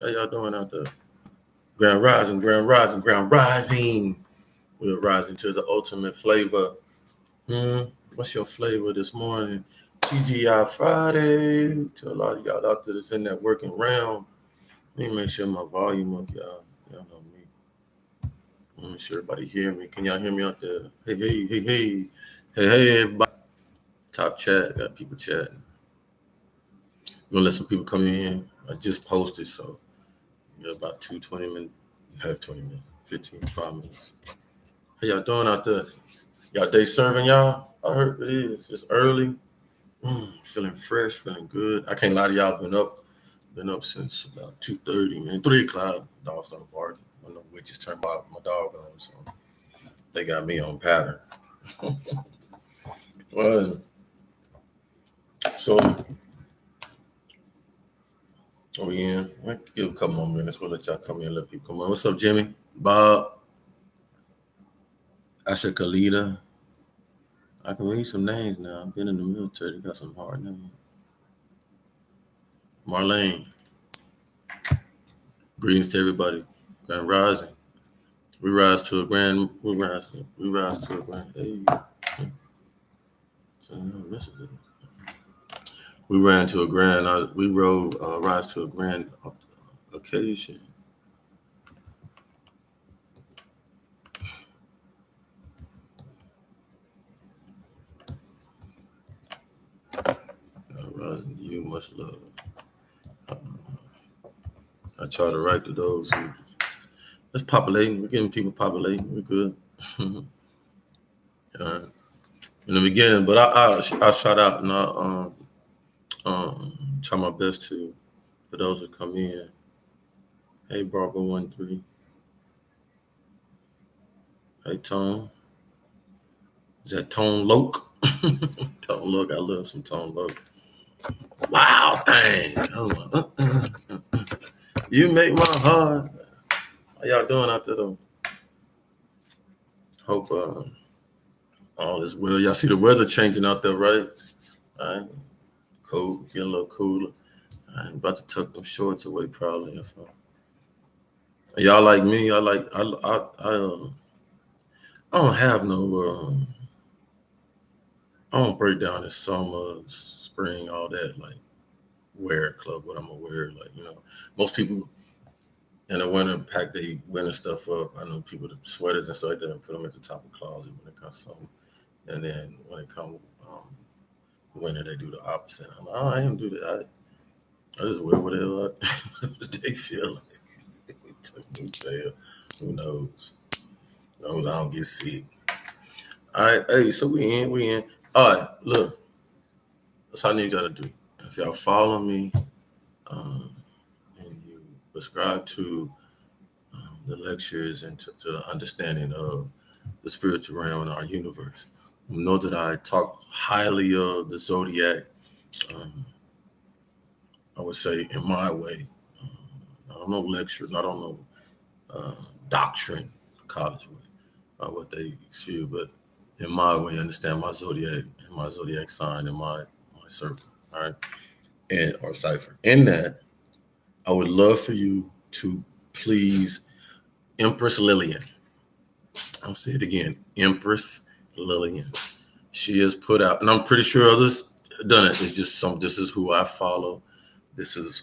How y'all doing out there? Grand rising, grand rising, grand rising. We're rising to the ultimate flavor. Hmm. What's your flavor this morning? TGI Friday. To a lot of y'all out there that's in that working realm. Let me make sure my volume up, y'all. Y'all know me. Let me sure everybody hear me. Can y'all hear me out there? Hey, hey, hey, hey. Hey, hey, everybody. Top chat. Got people chatting. We're gonna let some people come in. I just posted, so about 20 minutes. You have 20 minutes, 15, 5 minutes. How y'all doing out there? Y'all day serving y'all? I heard it is. It's early. Feeling fresh, feeling good. I can't lie to y'all. Been up since about 2:30, man. 3 o'clock. Dog started barking. I know witches turned my dog on, so they got me on pattern. Well, so we in. I'll give a couple more minutes. We'll let y'all come in. Let people come on. What's up, Jimmy? Bob? Asha Kalita? I can read some names now. I've been in the military. They got some hard names. Marlene. Greetings to everybody. Grand Rising. We rise to a grand. We rise to a grand. Hey. So, we ran to a grand. We rode. Rise to a grand occasion. Rising to you, much love. I try to write to those who. It's populating. We're getting people populating. We're good. In the beginning, but I shout out and try my best to for those that come in. Hey, Barbara 13. Hey, Tone. Is that Tone Loke? Tone Loke. I love some Tone Loke. Wow, dang. You make my heart. How y'all doing out there though? Hope all is well. Y'all see the weather changing out there, right? All right. Cold, getting a little cooler. I'm about to tuck them shorts away probably or something. Y'all like me? I don't have no I don't break down in summer, spring, all that like wear club. What I'm gonna wear, like most people in the winter pack their winter stuff up. I know people with sweaters and stuff like that and put them at the top of the closet when it comes summer, and then when it comes winter they do the opposite. I'm like, oh, I don't do that. I just wear whatever they feel like. Who knows? Who knows I don't get sick. All right, hey, so we in. All right, look, that's how I need y'all to do. If y'all follow me, and you subscribe to the lectures and to the understanding of the spiritual realm in our universe, you know that I talk highly of the zodiac. Um, I would say in my way. I don't know lecture, I don't know uh, doctrine, college way, what they spew, but in my way, understand my zodiac and my zodiac sign and my circle, all right, and or cipher. In that, I would love for you to please Empress Lillian. I'll say it again, Empress Lillian. She has put out, and I'm pretty sure others done it. It's just some. This is who I follow. This is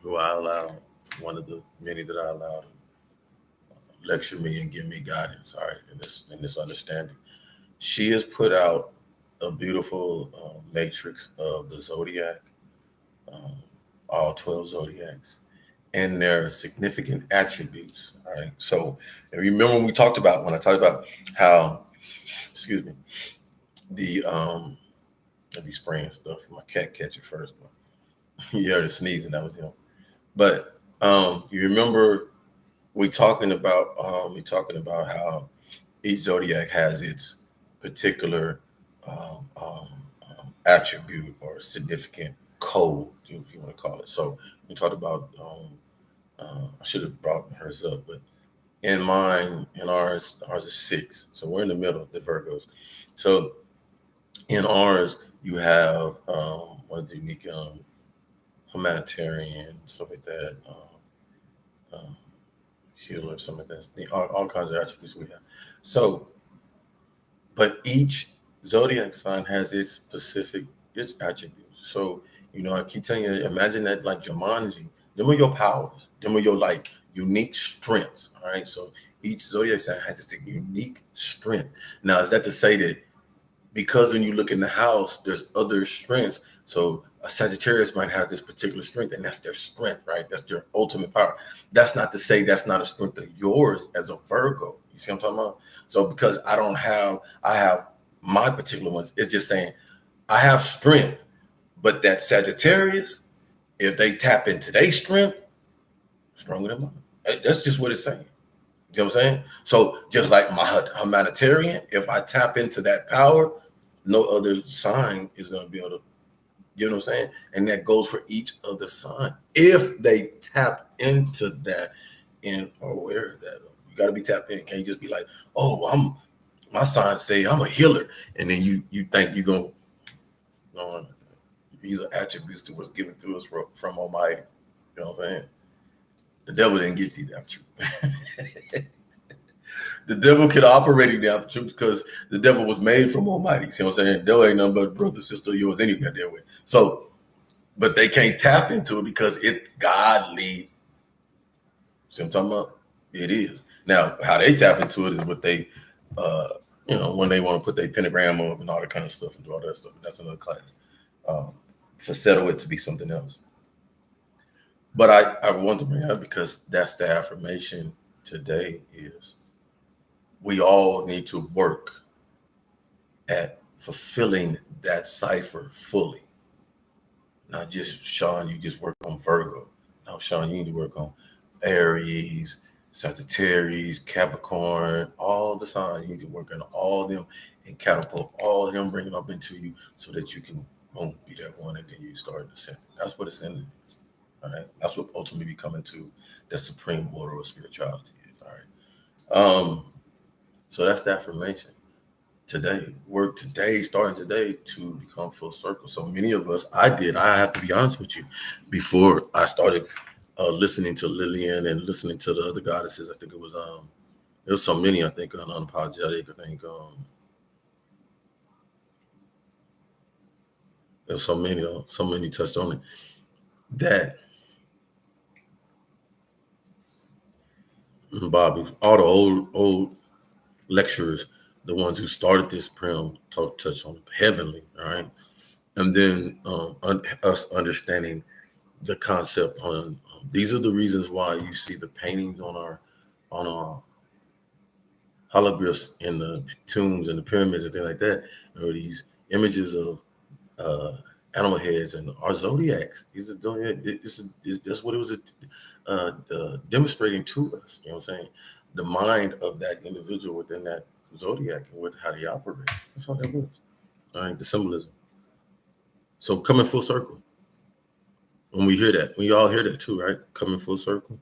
who I allow. One of the many that I allow to lecture me and give me guidance. All right, in this understanding, she has put out a beautiful matrix of the zodiac, um, all 12 zodiacs, and their significant attributes. All right. So, and remember when I talked about how, excuse me, the let me spraying stuff. My cat catch it first. You heard it sneezing. That was him. But you remember we talking about how each zodiac has its particular um, um, attribute or significant code, if you want to call it. So we talked about. I should have brought hers up, but in mine and ours is 6. So we're in the middle, the Virgos. So in ours, you have one of the unique humanitarian stuff like that. healer, some of that, all kinds of attributes we have. So, but each zodiac sign has its specific its attributes. So, I keep telling you, imagine that like Jumanji. Them are your powers. Them are your like unique strengths. All right. So each zodiac sign has its unique strength. Now, is that to say that because when you look in the house, there's other strengths. So a Sagittarius might have this particular strength, and that's their strength, right? That's their ultimate power. That's not to say that's not a strength of yours as a Virgo. You see what I'm talking about? So because I have my particular ones. It's just saying I have strength, but that Sagittarius, if they tap into their strength, stronger than mine. That's just what it's saying. You know what I'm saying? So just like my humanitarian, if I tap into that power, no other sign is going to be able to, you know what I'm saying? And that goes for each other sign. If they tap into that and are aware of that, you got to be tapped in. Can't just be like, oh, my sign say I'm a healer. And then you think you're going to, no, these are attributes to what's given to us from Almighty. You know what I'm saying? The devil didn't get these attributes. The devil could operate in the attributes because the devil was made from Almighty. See what I'm saying? Devil ain't nothing but brother, sister of yours anyway there with. So, but they can't tap into it because it's godly. See what I'm talking about? It is. Now, how they tap into it is what they, when they want to put their pentagram up and all that kind of stuff and do all that stuff. And that's another class. For settle it to be something else. But I want to bring it up because that's the affirmation today is we all need to work at fulfilling that cipher fully. Not just Sean, you just work on Virgo. No, Sean, you need to work on Aries, Sagittarius, Capricorn, all the signs. You need to work on all of them and catapult all of them, bring it up into you so that you can boom, be that one and then you start ascending. That's what ascending is. All right. That's what ultimately coming to the supreme order of spirituality is. All right. So that's the affirmation today. Work today, starting today to become full circle. So many of us, I have to be honest with you, before I started listening to Lillian and listening to the other goddesses. I think it was so many, I think, on Unapologetic. I think there was so many touched on it that Bobby, all the old lecturers, the ones who started this program, touched on heavenly, all right, and then us understanding the concept on these are the reasons why you see the paintings on our hologlyphs in the tombs and the pyramids and things like that, or these images of animal heads and our zodiacs. These are that's what it was demonstrating to us. You know what I'm saying? The mind of that individual within that zodiac and how they operate. That's all that was. All right, the symbolism. So coming full circle. When we hear that, we all hear that too, right? Coming full circle.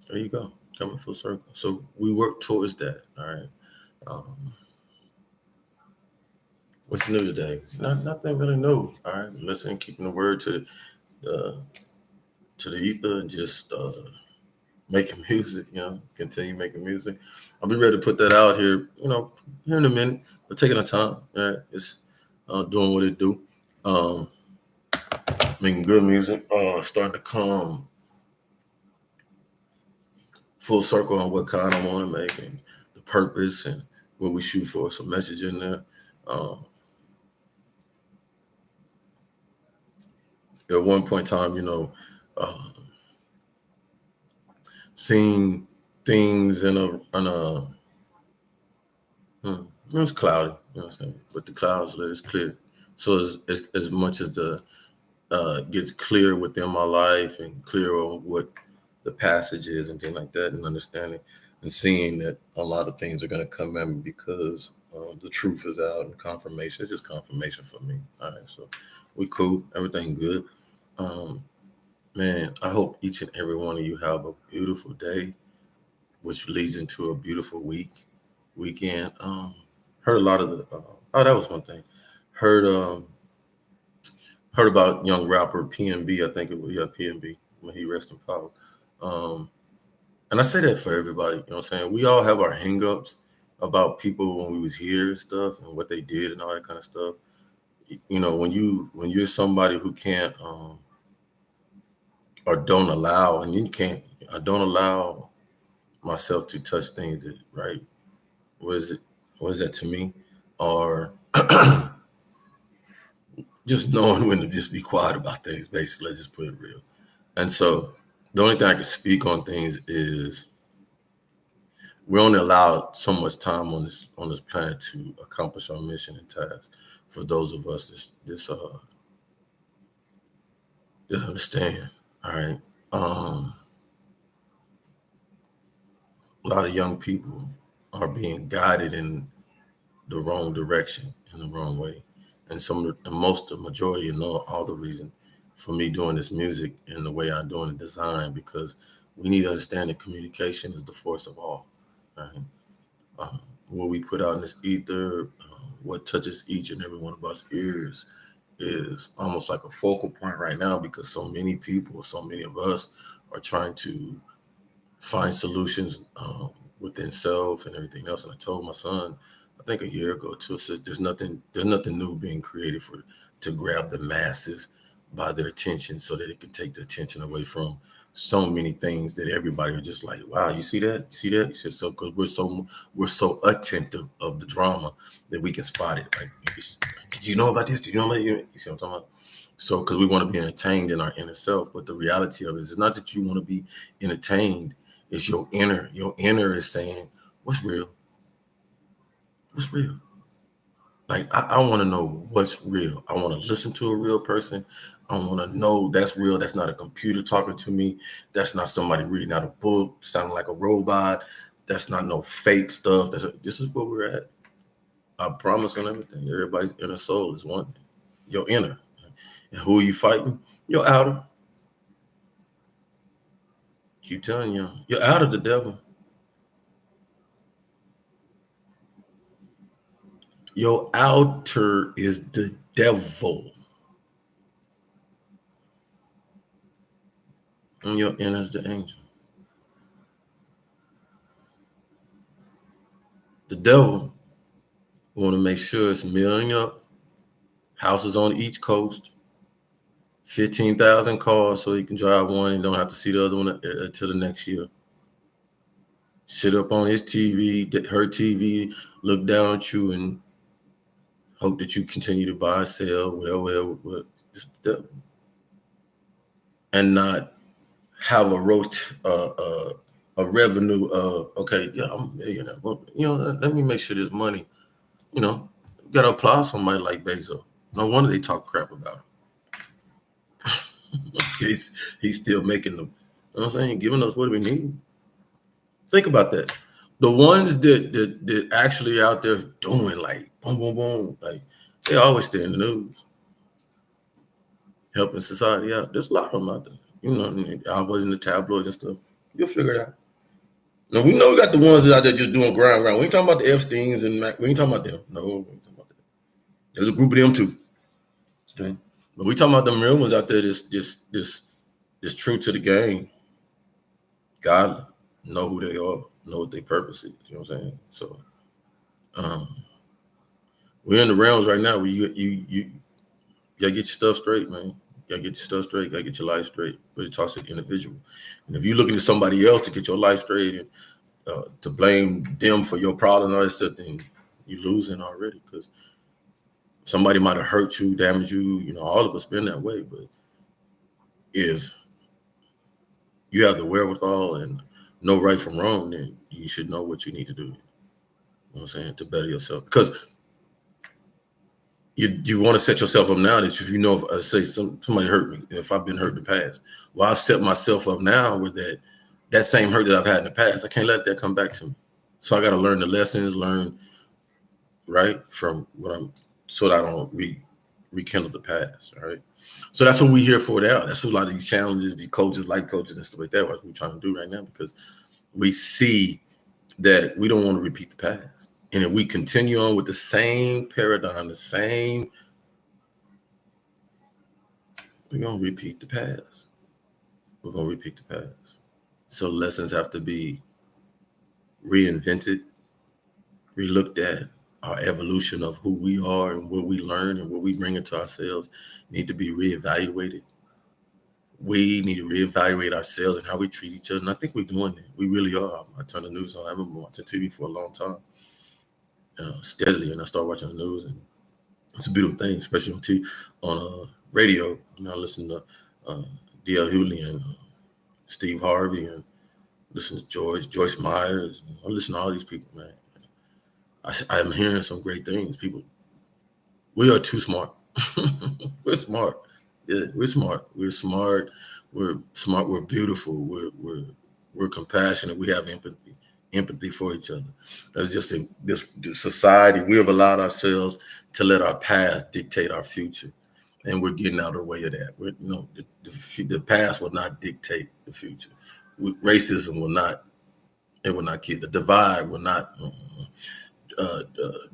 There you go. Coming full circle. So we work towards that. All right. What's new today? Nothing really new. All right. Listen, keeping the word to the ether and just making music. Continue making music. I'll be ready to put that out here. Here in a minute. We're taking our time. All right. It's doing what it do. Making good music. Starting to come full circle on what kind I want to make and the purpose and what we shoot for. Some message in there. At one point in time, seeing things in a it was cloudy, you know what I'm saying? But the clouds is clear. So as much as the gets clear within my life and clear on what the passage is and things like that, and understanding and seeing that a lot of things are going to come at me because the truth is out and confirmation. It's just confirmation for me. All right, so we cool, everything good. Man, I hope each and every one of you have a beautiful day, which leads into a beautiful weekend. Heard a lot of the. That was one thing. Heard about young rapper PNB. I think it was PNB when he rest in power. And I say that for everybody, you know what I'm saying? We all have our hangups about people when we was here and stuff and what they did and all that kind of stuff. You know, when you're somebody who can't or don't allow, and you can't, I don't allow myself to touch things that, right? What is it? What is that to me? Or just knowing when to just be quiet about things, basically. Let's just put it real. And so the only thing I can speak on things is we only allowed so much time on this planet to accomplish our mission and task. For those of us this understand, all right. A lot of young people are being guided in the wrong direction, in the wrong way, and the majority, and all the reason for me doing this music and the way I'm doing the design, because we need to understand that communication is the force of all. Right? What we put out in this ether, what touches each and every one of us ears, is almost like a focal point right now, because so many people, so many of us are trying to find solutions within self and everything else. And I told my son, I think a year ago too, I said there's nothing new being created for to grab the masses by their attention so that it can take the attention away from so many things that everybody are just like, wow, you see that? You see that? You said so, because we're so attentive of the drama that we can spot it. Like, did you know about this? Did you know about you? You see what I'm talking about? So, because we want to be entertained in our inner self, but the reality of it is, it's not that you want to be entertained. It's your inner. Your inner is saying, "What's real? What's real?" Like I want to know what's real. I want to listen to a real person. I want to know that's real. That's not a computer talking to me. That's not somebody reading out a book, sounding like a robot. That's not no fake stuff. This is where we're at. I promise on everything. Everybody's inner soul is one. Your inner. And who are you fighting? Your outer. Keep telling you, you're out of the devil. Your outer is the devil, and your inner is the angel. The devil want to make sure it's milling up, houses on each coast, 15,000 cars so you can drive one and don't have to see the other one until the next year. Sit up on his TV, her TV, look down at you and hope that you continue to buy, sell, whatever. And not have a revenue of, okay, yeah, I'm a millionaire. Well, let me make sure this money, you know, got to apply somebody like Bezos. No wonder they talk crap about him. he's still making them. You know what I'm saying? Giving us what we need. Think about that. The ones that actually out there doing like boom, boom, boom, like they always stay in the news, helping society out. There's a lot of them out there. Always in the tabloids and stuff. You'll figure it out. Now we know we got the ones that out there just doing ground round. We ain't talking about the Epsteins and we ain't talking about them. No, we ain't talking about that. There's a group of them too. Okay. But we talking about them real ones out there this true to the game. God know who they are, know what their purpose is. You know what I'm saying? So we're in the realms right now where you gotta get your stuff straight, man. You gotta get your stuff straight, gotta get your life straight. But it talks to the individual. And if you're looking to somebody else to get your life straight and to blame them for your problem and all that stuff, then you're losing already, because somebody might have hurt you, damaged you. All of us been that way. But if you have the wherewithal and know right from wrong, then you should know what you need to do. You know what I'm saying? To better yourself. Because you want to set yourself up now that if say somebody hurt me, if I've been hurt in the past, well, I've set myself up now with that same hurt that I've had in the past. I can't let that come back to me. So I got to learn the lessons, learn right from what so that I don't rekindle the past. All right. So that's what we're here for now. That's what a lot of these challenges, these coaches, life coaches, and stuff like that, what we're trying to do right now, because we see that we don't want to repeat the past. And if we continue on with the same paradigm, we're going to repeat the past. We're going to repeat the past. So lessons have to be reinvented, relooked at. Our evolution of who we are and what we learn and what we bring into ourselves need to be reevaluated. We need to reevaluate ourselves and how we treat each other. And I think we're doing it. We really are. I turn the news on. I haven't been watching TV for a long time, steadily, and I start watching the news, and it's a beautiful thing, especially on radio. I listen to D.L. Hewley and Steve Harvey, and listen to Joyce Myers. I listen to all these people, man. I'm hearing some great things. People, we are too smart. We're smart. Yeah, we're smart. We're smart. We're smart. We're beautiful. We're compassionate. We have empathy for each other. That's just this society. We have allowed ourselves to let our past dictate our future, and we're getting out of the way of that. The past will not dictate the future. Racism will not. It will not keep the divide. Will not.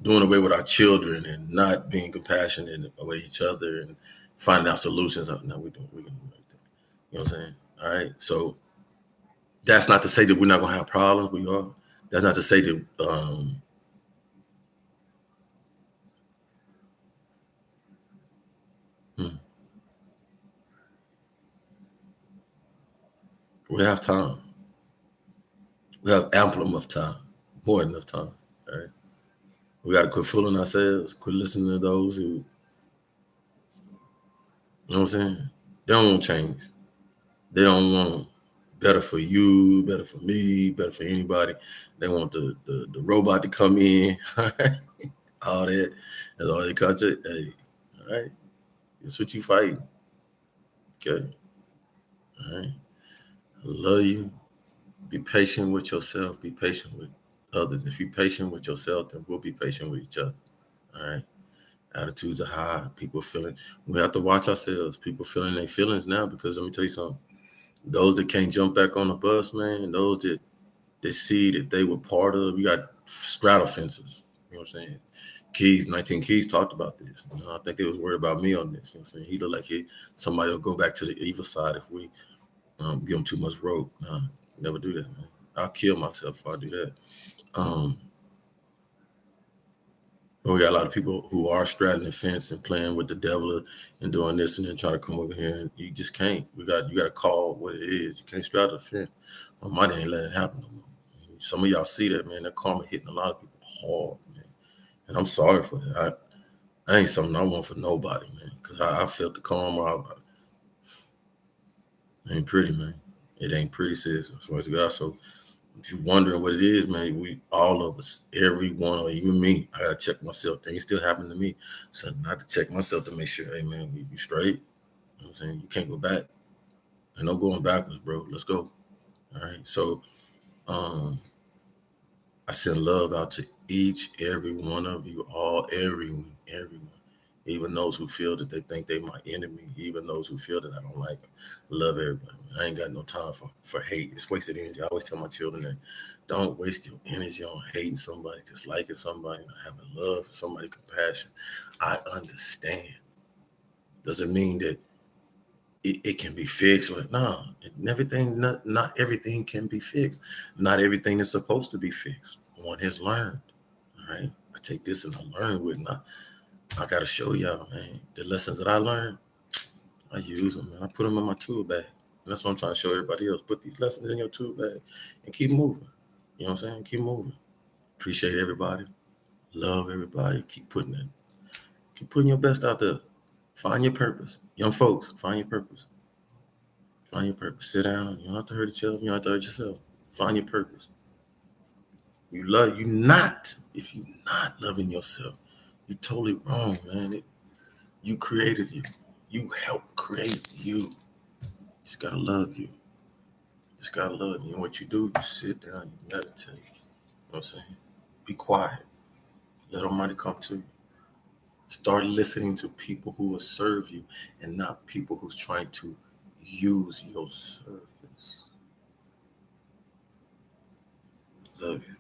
Doing away with our children and not being compassionate with each other and finding out solutions. No, we're gonna do like that. You know what I'm saying? All right. So that's not to say that we're not gonna have problems. We are. That's not to say that we have time. We have ample enough time, more than enough time. All right. We got to quit fooling ourselves. Quit listening to those who, you know what I'm saying? They don't want change. They don't want better for you, better for me, better for anybody. They want the robot to come in, all that. That's all they contact. Hey, all right, that's what you fighting. Okay, all right. I love you. Be patient with yourself. Be patient with others. If you're patient with yourself, then we'll be patient with each other. All right. Attitudes are high. People feeling. We have to watch ourselves. People feeling their feelings now because let me tell you something. Those that can't jump back on the bus, man. Those that they see that they were part of. You got straddle fences. You know what I'm saying? Keys, 19 Keys talked about this. I think they was worried about me on this. You know what I'm saying? He looked like somebody will go back to the evil side if we give him too much rope. Nah, never do that, man. I'll kill myself if I do that. Um, we got a lot of people who are straddling the fence and playing with the devil and doing this and then trying to come over here, and you just can't. You got to call what it is. You can't straddle the fence. My money ain't letting it happen no more. Some of y'all see that, man. That karma hitting a lot of people hard, man. And I'm sorry for that. I ain't something I want for nobody, man. Because I felt the karma. It ain't pretty, man. It ain't pretty, sis. I swear to God. So if you're wondering what it is, man, we all of us, every one, or even me, I gotta check myself. Things still happen to me. So not to check myself to make sure, hey man, you straight. You know what I'm saying? You can't go back. Ain't no going backwards, bro. Let's go. All right. So um I send love out to each, every one of you, all, everyone, even those who feel that they think they my enemy, even those who feel that I don't like them. Love everybody. I ain't got no time for hate. It's wasted energy. I always tell my children that don't waste your energy on hating somebody, disliking somebody, not having love for somebody, compassion. I understand. Doesn't mean that it can be fixed. Like, no, everything, not everything can be fixed. Not everything is supposed to be fixed. One has learned. All right. I take this and I learn with it. I got to show y'all, man, the lessons that I learned, I use them, man. I put them in my tool bag. And that's what I'm trying to show everybody else. Put these lessons in your tool bag and keep moving. You know what I'm saying? Keep moving. Appreciate everybody. Love everybody. Keep putting your best out there. Find your purpose. Young folks, find your purpose. Find your purpose. Sit down. You don't have to hurt each other. You don't have to hurt yourself. Find your purpose. You love you not. If you're not loving yourself, you're totally wrong, man. You created you. You helped create you. Just gotta love you. Just gotta love you. And what you do, you sit down, you meditate. You know what I'm saying? Be quiet. Let Almighty come to you. Start listening to people who will serve you and not people who's trying to use your service. Love you.